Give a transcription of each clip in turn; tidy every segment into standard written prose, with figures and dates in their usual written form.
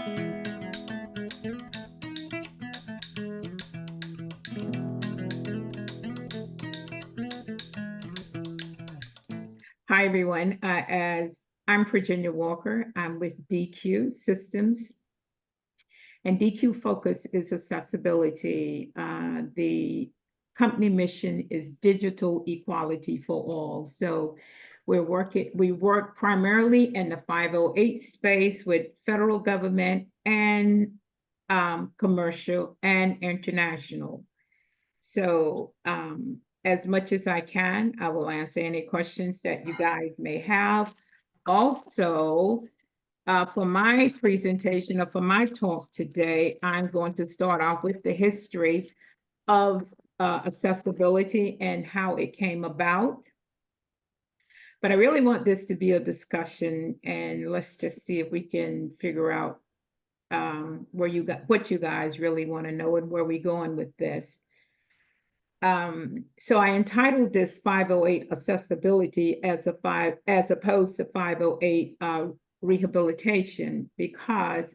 Hi, everyone. As I'm Virginia Walker, I'm with DQ Systems, and DQ focus is accessibility. The company mission is digital equality for all. So we work primarily in the 508 space with federal government and commercial and international. So as much as I can, I will answer any questions that you guys may have. Also, for my presentation or for my talk today, I'm going to start off with the history of accessibility and how it came about. But I really want this to be a discussion, and let's just see if we can figure out what you guys really want to know and where we're going with this. So I entitled this 508 accessibility as opposed to 508 rehabilitation, because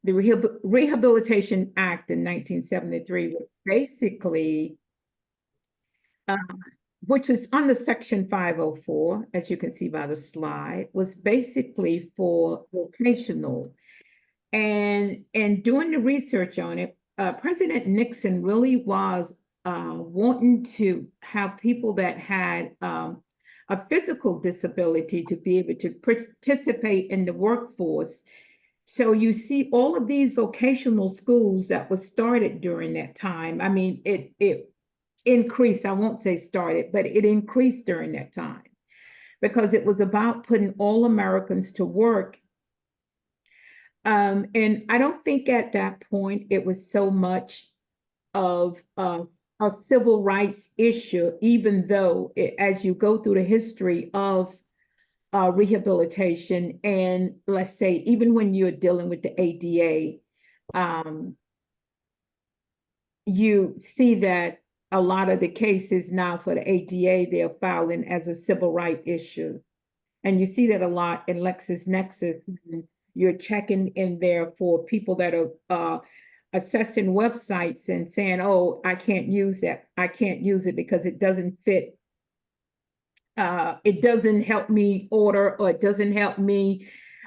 the Rehabilitation Act in 1973 was basically, which is under Section 504, as you can see by the slide, was basically for vocational. And doing the research on it, President Nixon really was wanting to have people that had a physical disability to be able to participate in the workforce. So you see all of these vocational schools that was started during that time. I mean, it increased. I won't say started, but it increased during that time because it was about putting all Americans to work. And I don't think at that point it was so much of a civil rights issue, even though as you go through the history of rehabilitation, and let's say even when you're dealing with the ADA, you see that a lot of the cases now for the ADA, they're filing as a civil right issue. And you see that a lot in LexisNexis. You're checking in there for people that are assessing websites and saying, oh, I can't use that. I can't use it because it doesn't fit. It doesn't help me order, or it doesn't help me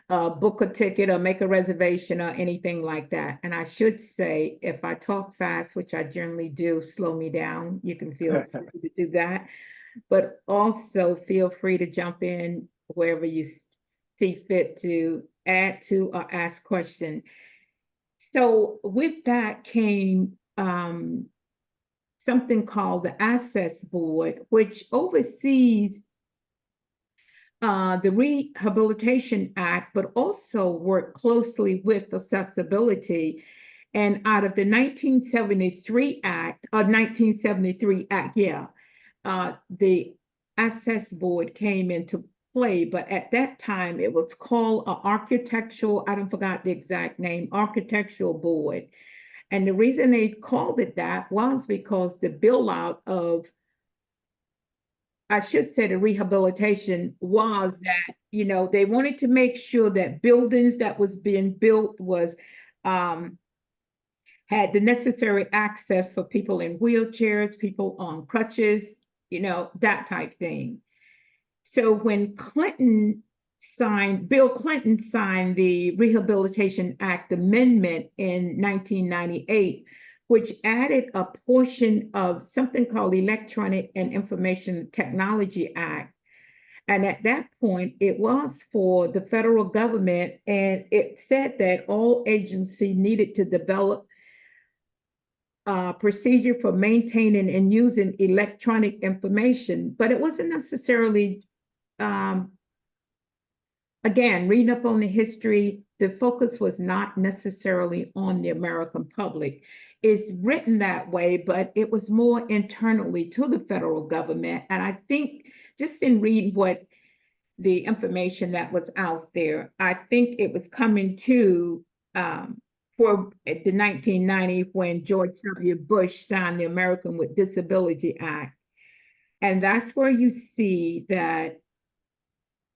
book a ticket or make a reservation or anything like that. And I should say, if I talk fast, which I generally do, slow me down. You can feel free to do that. But also feel free to jump in wherever you see fit to add to or ask question. So with that came something called the Access Board, which oversees the Rehabilitation Act, but also work closely with accessibility. And out of the 1973 Act, the Access Board came into play, but at that time it was called an architectural, I don't forgot the exact name, architectural board. And the reason they called it that was because the bill out of, I should say, the rehabilitation was that, you know, they wanted to make sure that buildings that was being built was had the necessary access for people in wheelchairs, people on crutches, you know, that type thing. So when Bill Clinton signed the Rehabilitation Act Amendment in 1998, which added a portion of something called Electronic and Information Technology Act. And at that point, it was for the federal government, and it said that all agencies needed to develop procedure for maintaining and using electronic information, but it wasn't necessarily, again, reading up on the history, the focus was not necessarily on the American public. It's written that way, but it was more internally to the federal government. And I think just in reading what the information that was out there, I think it was coming to for the 1990 when George W. Bush signed the American with Disability Act. And that's where you see that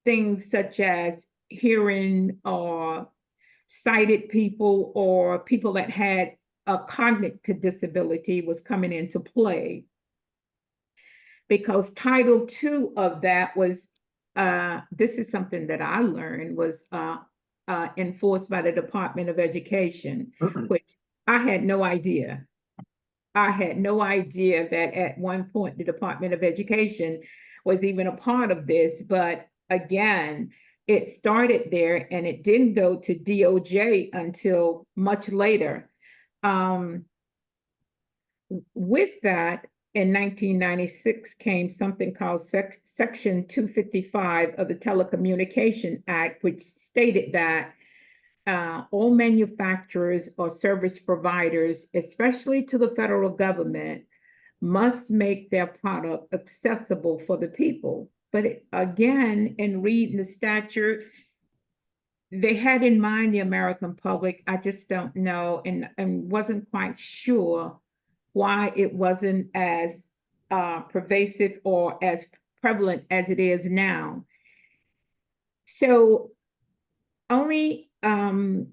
things such as hearing or sighted people or people that had a cognitive disability was coming into play, because Title II of that was, this is something that I learned, was enforced by the Department of Education, which I had no idea. I had no idea that at one point the Department of Education was even a part of this. But again, it started there and it didn't go to DOJ until much later. With that, in 1996 came something called Section 255 of the Telecommunication Act, which stated that all manufacturers or service providers, especially to the federal government, must make their product accessible for the people. But again, in reading the statute, they had in mind the American public. I just don't know, and wasn't quite sure why it wasn't as pervasive or as prevalent as it is now. So only when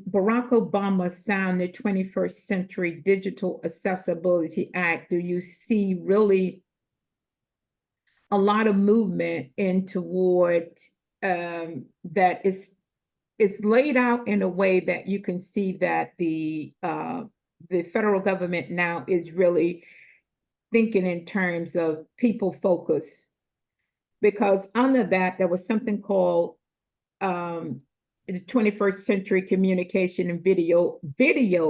Barack Obama signed the 21st Century Digital Accessibility Act do you see really a lot of movement in toward that is laid out in a way that you can see that the federal government now is really thinking in terms of people focus. Because under that, there was something called the 21st Century Communication and Video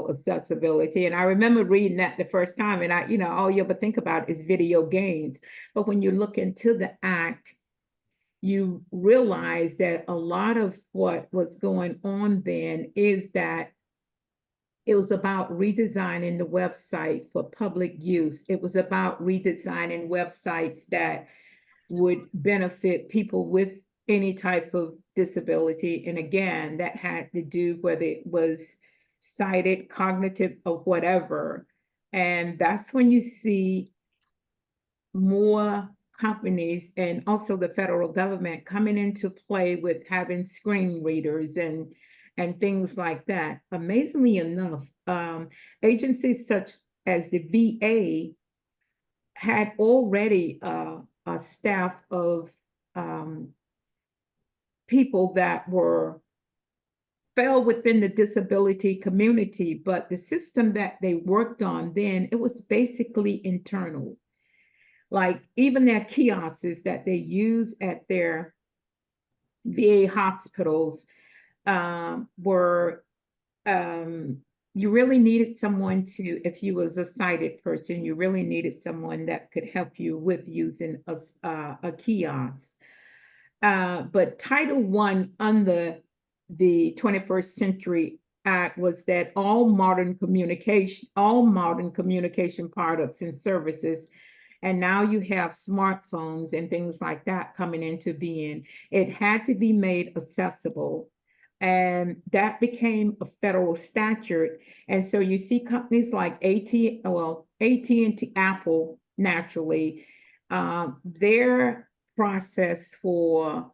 Accessibility. And I remember reading that the first time, and all you ever think about is video games. But when you look into the act, you realize that a lot of what was going on then is that it was about redesigning the website for public use. It was about redesigning websites that would benefit people with any type of disability. And again, that had to do whether it was sighted, cognitive, or whatever. And that's when you see more companies and also the federal government coming into play with having screen readers and things like that. Amazingly enough, agencies such as the VA had already a staff of people that fell within the disability community, but the system that they worked on then, it was basically internal. Like even their kiosks that they use at their VA hospitals were, you really needed someone to, if you was a sighted person, you really needed someone that could help you with using a kiosk. But Title I under the 21st Century Act was that all modern communication products and services, and now you have smartphones and things like that coming into being, it had to be made accessible. And that became a federal statute. And so you see companies like AT&T, Apple, naturally, their process for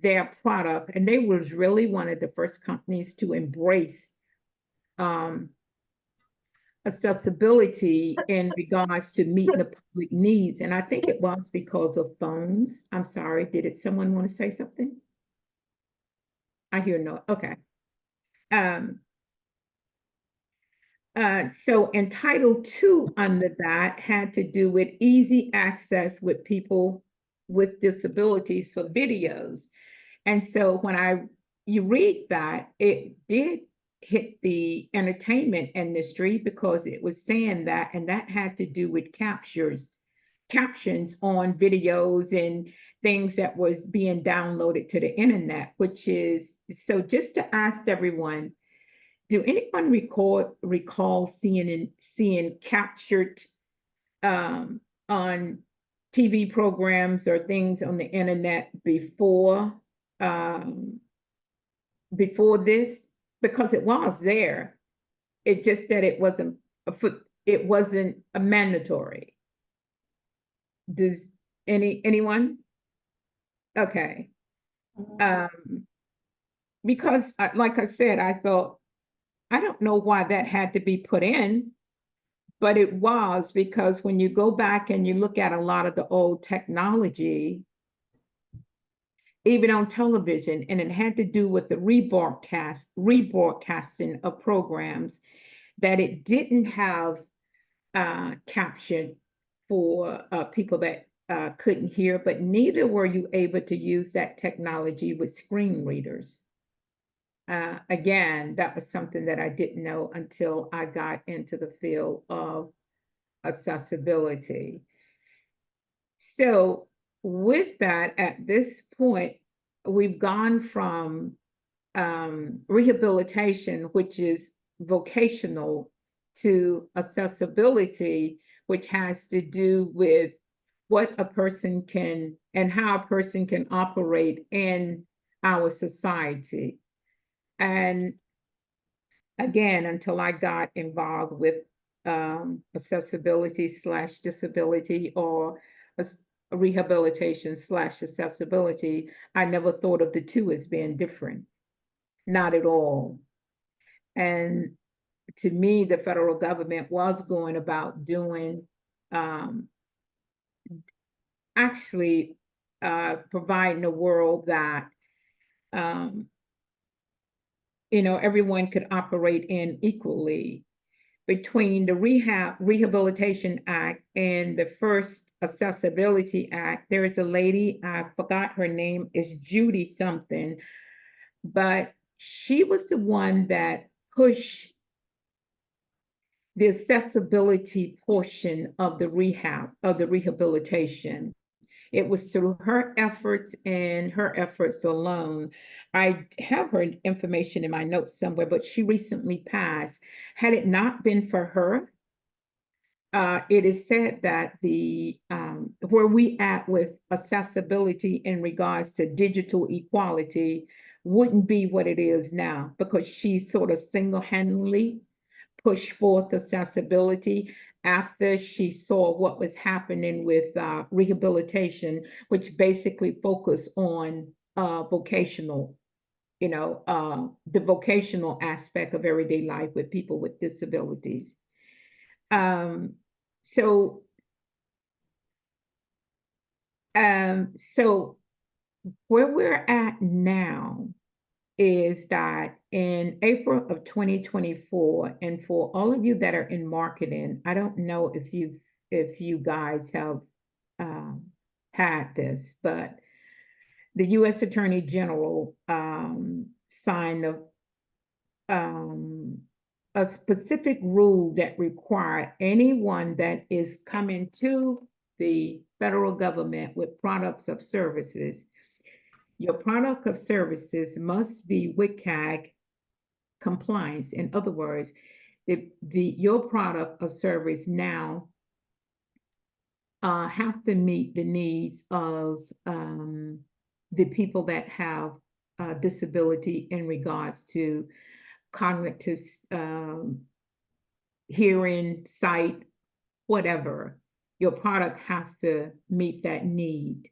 their product, and they was really one of the first companies to embrace accessibility in regards to meeting the public needs. And I think it was because of phones. I'm sorry, someone want to say something? I hear no, okay. So in Title II under that had to do with easy access with people with disabilities for videos. And so when you read that, it did hit the entertainment industry because it was saying that, and that had to do with captions on videos and things that was being downloaded to the internet, which is, so just to ask everyone, do anyone recall seeing captured on TV programs or things on the internet before this? Because it was there. It just that it wasn't a mandatory. Does anyone? Okay. because like I said, I thought, I don't know why that had to be put in, but it was because when you go back and you look at a lot of the old technology, even on television, and it had to do with the rebroadcasting of programs, that it didn't have caption for people that couldn't hear, but neither were you able to use that technology with screen readers. Again, that was something that I didn't know until I got into the field of accessibility. So, with that, at this point, we've gone from rehabilitation, which is vocational, to accessibility, which has to do with what a person can and how a person can operate in our society. And again, until I got involved with accessibility slash disability, or rehabilitation slash accessibility, I never thought of the two as being different, not at all. And to me, the federal government was going about doing um, actually providing a world that um, everyone could operate in equally. Between the Rehabilitation Act and the first Accessibility Act, there is a lady, I forgot her name, is Judy something, but she was the one that pushed the accessibility portion of the rehabilitation. It was through her efforts and her efforts alone. I have her information in my notes somewhere, but she recently passed. Had it not been for her, it is said that the where we at with accessibility in regards to digital equality wouldn't be what it is now, because she sort of single-handedly push forth accessibility after she saw what was happening with rehabilitation, which basically focused on vocational, the vocational aspect of everyday life with people with disabilities. Um, so, so where we're at now is that in April of 2024, and for all of you that are in marketing, I don't know if you guys have um, had this, but the U.S. Attorney General signed um, a specific rule that require anyone that is coming to the federal government with products of services, your product of services must be WCAG compliance. In other words, your product or service now have to meet the needs of the people that have disability in regards to cognitive, hearing, sight, whatever. Your product has to meet that need.